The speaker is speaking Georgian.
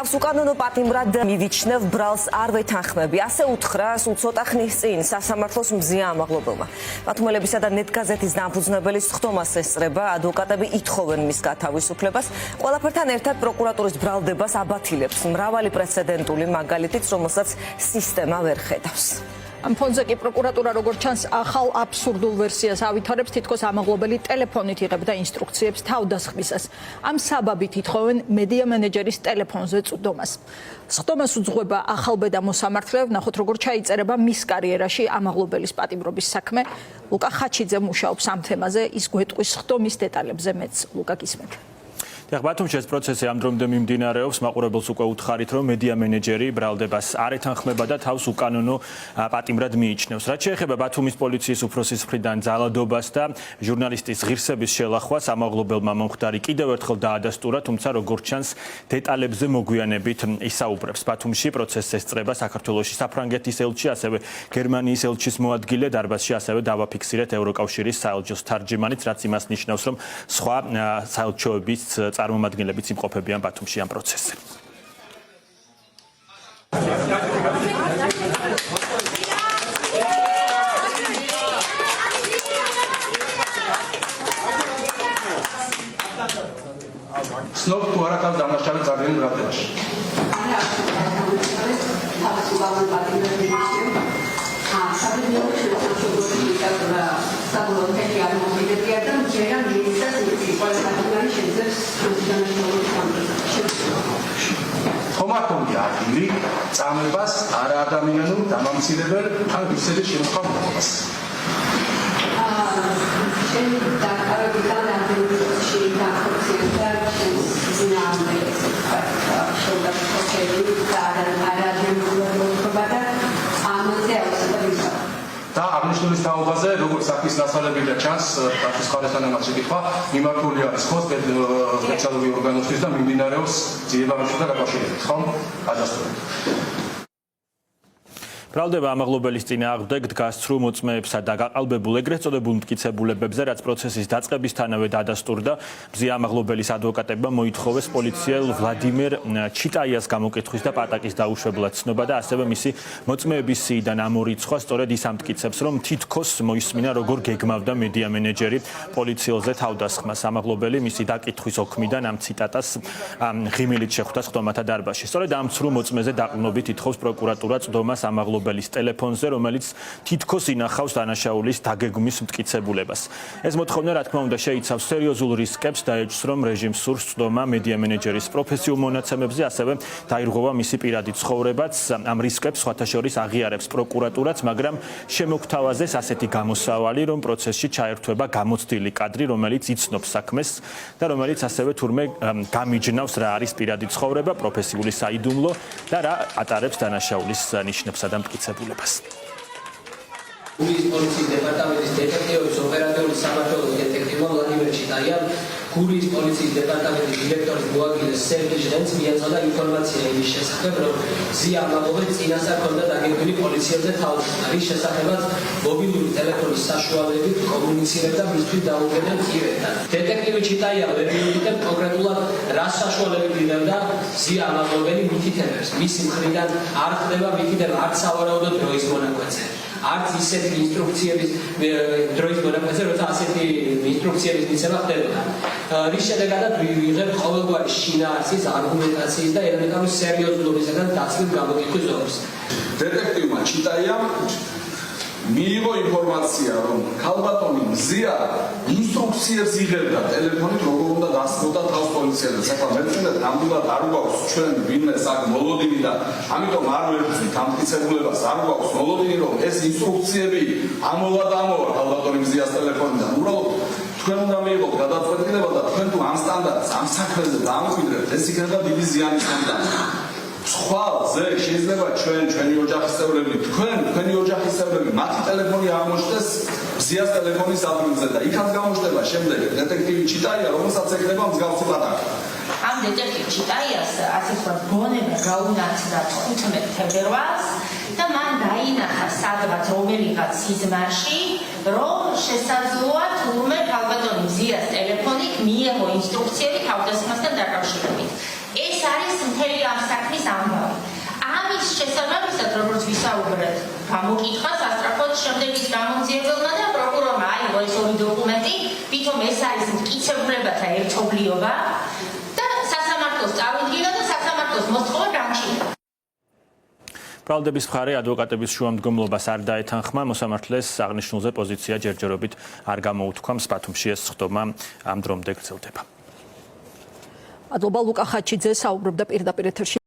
თავს უკანონო პატიმრად მივიჩნევ ბრალს არ ვეთანხმები. ასე უთხრა სულ ცოტა ხნის წინ სასამართლოს მზია ამაღლობელმა. პათუმელებისა და ნეტგაზეთის დამფუძნებელის ხდომას ესწრება, ადვოკატები ითხოვენ მის გათავისუფლებას. ყველაფერთან ერთად პროკურატურის ბრალდებას აბათილებს მრავალი პრეცედენტული მაგალითიც, რომელსაც სისტემა ვერ ხედავს. Am ფონზე კი პროკურატურა როგორც ჩანს ახალ აბსურდულ ვერსიას ავითარებს, თითქოს ამაღლობელი ტელეფონით იღებდა ინსტრუქციებს თავდასხმისას. Am საბაბით ითხოვენ მედია მენეჯერის ტელეფონზე წვდომას. სხდომას უძღვება ახალბედა მოსამართლე, ნახოთ როგორ ჩაიწერება მის კარიერაში ამაღლობელის პატიმრობის საქმე. ლუკა ხაჩიძე მუშაობს ამ თემაზე, ის გვეტყვის სხდომის დეტალებზე მეც. ლუკა გისმენთ. ბათუმში ეს პროცესი ამ დრომდე მიმდინარეობს. მაყურებელს უკვე უთხარით, რომ მედია მენეჯერი ბრალდებას არ ეთანხმება და თავს უკანონო პატიმრად მიიჩნევს. რაც შეეხება ბათუმის პოლიციის უფროსის მხრიდან ძალადობას და ჟურნალისტის ღირსების შელახვას, ამაღლობელმა მომხდარი კიდევ ერთხელ დაადასტურა, თუმცა როგორც ჩანს, დეტალებზე მოგვიანებით ისაუბრებს. ბათუმში პროცესს ესწრება საქართველოში საფრანგეთის ელჩი, ასევე გერმანიის ელჩის მოადგილე. დარბაზში ასევე დავაფიქსირეთ ევროკავშირის საელჩოს თარჯიმანიც, რაც იმას ნიშნავს, რომ სხვა საელჩოების წარმომადგენლებიც იმყოფებიან ბათუმში ამ პროცესზე. სნობ თუ არა თავს დამნაშავე წარდგენ ბრალდებაში. თომათონი ადგილი წამებას არა ადამიანურ დამამცირებელ ან ვისელის შემოხმებას. და აღნიშნულის თაობაზე, როგორც საქმის მასალები და ჩანს, ტახის ხალხთანაც შეკითხვა მიმართული არის ხო სპეციალური ორგანოსთვის და მიმდინარეობს ძიებამებთან დაკავშირებით, ხო? ადასტურებთ. ბრალდება ამაღლობელის წინააღმდეგ გასცრუ მოწმეებსა და გაყალბებულ ეგრეთ წოდებულ მტკიცებულებებზე, რაც პროცესის დაწყებისთანავე დადასტურდა, მზია ამაღლობელის ადვოკატებმა მოითხოვეს პოლიციელ ვლადიმერ ჩიტაიას გამოკითხვის და პატაკის დაუშვებლად ცნობა და ასევე მისი მოწმეების სიიდან ამორიცხვა. სწორედ ის ამტკიცებს, რომ თითქოს მოისმინა, როგორ გეგმავდა მედია მენეჯერი პოლიციელზე თავდასხმას. ამაღლობელი მისი დაკითხვის ოქმიდან ამ ციტატას ღიმილით შეხვდა სხდომათა დარბაზში. სწორედ ამ ცრუ მოწმეზე დაყრდნობით ითხოვს პროკურატურა წვდომას ამაღლობელის ტელეფონზე, რომელიც თითქოს ინახავს დანაშაულის დაგეგმვის მტკიცებულებას. ეს მოთხოვნა, რა თქმა უნდა, შეიცავს სერიოზულ რისკებს, დაეჭვს, რომ რეჟიმს სურს წვდომა მედია მენეჯერის პროფესიულ მონაცემებზე, ასევე დაირღვევა მისი პირადი ცხოვრებაც. ამ რისკებს სხვათა შორის აღიარებს პროკურატურაც, მაგრამ შემოგთავაზეს ასეთი გამოსავალი, რომ პროცესში ჩაერთვება გამოცდილი კადრი, რომელიც იცნობს საქმეს და რომელიც ასევე თურმე გამიჯნავს, რა არის პირადი ცხოვრება, პროფესიული საიდუმლო და რა ატარებს დანაშაულის ნიშნებსა და მტკიცებულებას. გურიის პოლიციის დეპარტამენტის დეტექტივის ოპერატიული სამმართველოს დეტექტივმა ვლადიმერ ჩიტაიამ გურიის პოლიციის დეპარტამენტის დირექტორის მოადგილე სერგი ჟღენს მიაწოდა ინფორმაცია იმის შესახებ, რომ მზია ამაღლობელს წინასწარ ჰქონდა დაგეგმილი პოლიციელზე თავდასხმა, რის შესახებაც მობილური ტელეფონის საშუალებით კომუნიცირებდა მისთვის დაუგებელ პირებთან. დეტექტივი ჩიტაია ვერ მიუთითებს კონკრეტულად რა საშუალებით იღებდა მზია ამაღლობელი მითითებებს. მისი მხრიდან არ ხდება მითითება არც სავარაუდო დროის მონაკვეთზე. არც ისეთი ინსტრუქციების დროის მონაკვეთზე, როცა ასეთი ინსტრუქციების მიცემა ხდებოდა. რის შედეგადაც ვიღებთ ყოველგვარი შინაარსის, არგუმენტაციის და ელემენტარული სერიოზულობისგან დაცლილ გამოკითხვის ზომებს. დეტექტივმა ჩიტაიამ მიიღო ინფორმაცია, რომ ქალბატონი მზია ინსტრუქციებს იღებდა ტელეფონით, როგორ უნდა დასწროდა თავს პოლიციელს. ახლა მეცნიერად ნამდვილად არ გვაქვს ჩვენ ვინმე საკ მოლოდინი და ამიტომ არ ვერცით ამ მტკიცებულებას, არ გვაქვს მოლოდინი, რომ ეს ინსტრუქციები ამოვა ქალბატონი მზიას ტელეფონიდან. უბრალოდ თქვენ უნდა მიიღოთ გადაწყვეტილება და თქვენ თუ ამ სტანდარტს, ამ საქმეზე დაამკვიდრებთ, ეს იქნება დიდი ზიანი სტანდარტი. სხვაზე შეიძლება ჩვენი ოჯახის წევრები, თქვენი ოჯახის წევრები, მათი ტელეფონი აღმოჩნდეს მზიას ტელეფონის ადგილზე და იქაც გამოჩნდება შემდეგ დეტექტივი ჩიტაია, რომელსაც ეკდება მსგავსი პატაკი. ამ დეტექტივ ჩიტაიას ასე ვთქვათ, გონება გაუნაცდა 15 თებერვალს და მან დაინახა სადღაც რომელიღაც სიზმარში, რომ შესაძლოა თურმე ქალბატონი მზიას ტელეფონით მიიღო ინსტრუქციები თავდასხმასთან დაკავშირებით. ეს არის მთელი ამ გამოკითხა სასწრაფოდ შემდეგის გამოძიებელმა და პროკურორმა აიღო ეს ორი დოკუმენტი, ვითომ ეს არის მტკიცებულებათა ერთობლიობა და სასამართლოს წავიდგინა და სასამართლოს მოსთხოვა დამჩნევა. ბრალდების მხარე ადვოკატების შუამდგომლობას არ დაეთანხმა, მოსამართლეს აღნიშნულზე პოზიცია ჯერჯერობით არ გამოუთქვამს. ბათუმში ეს სხდომა ამ დრომდე გრძელდება. მადლობა ლუკა ხაჩიძე საუბრობდა პირდაპირ ეთერში.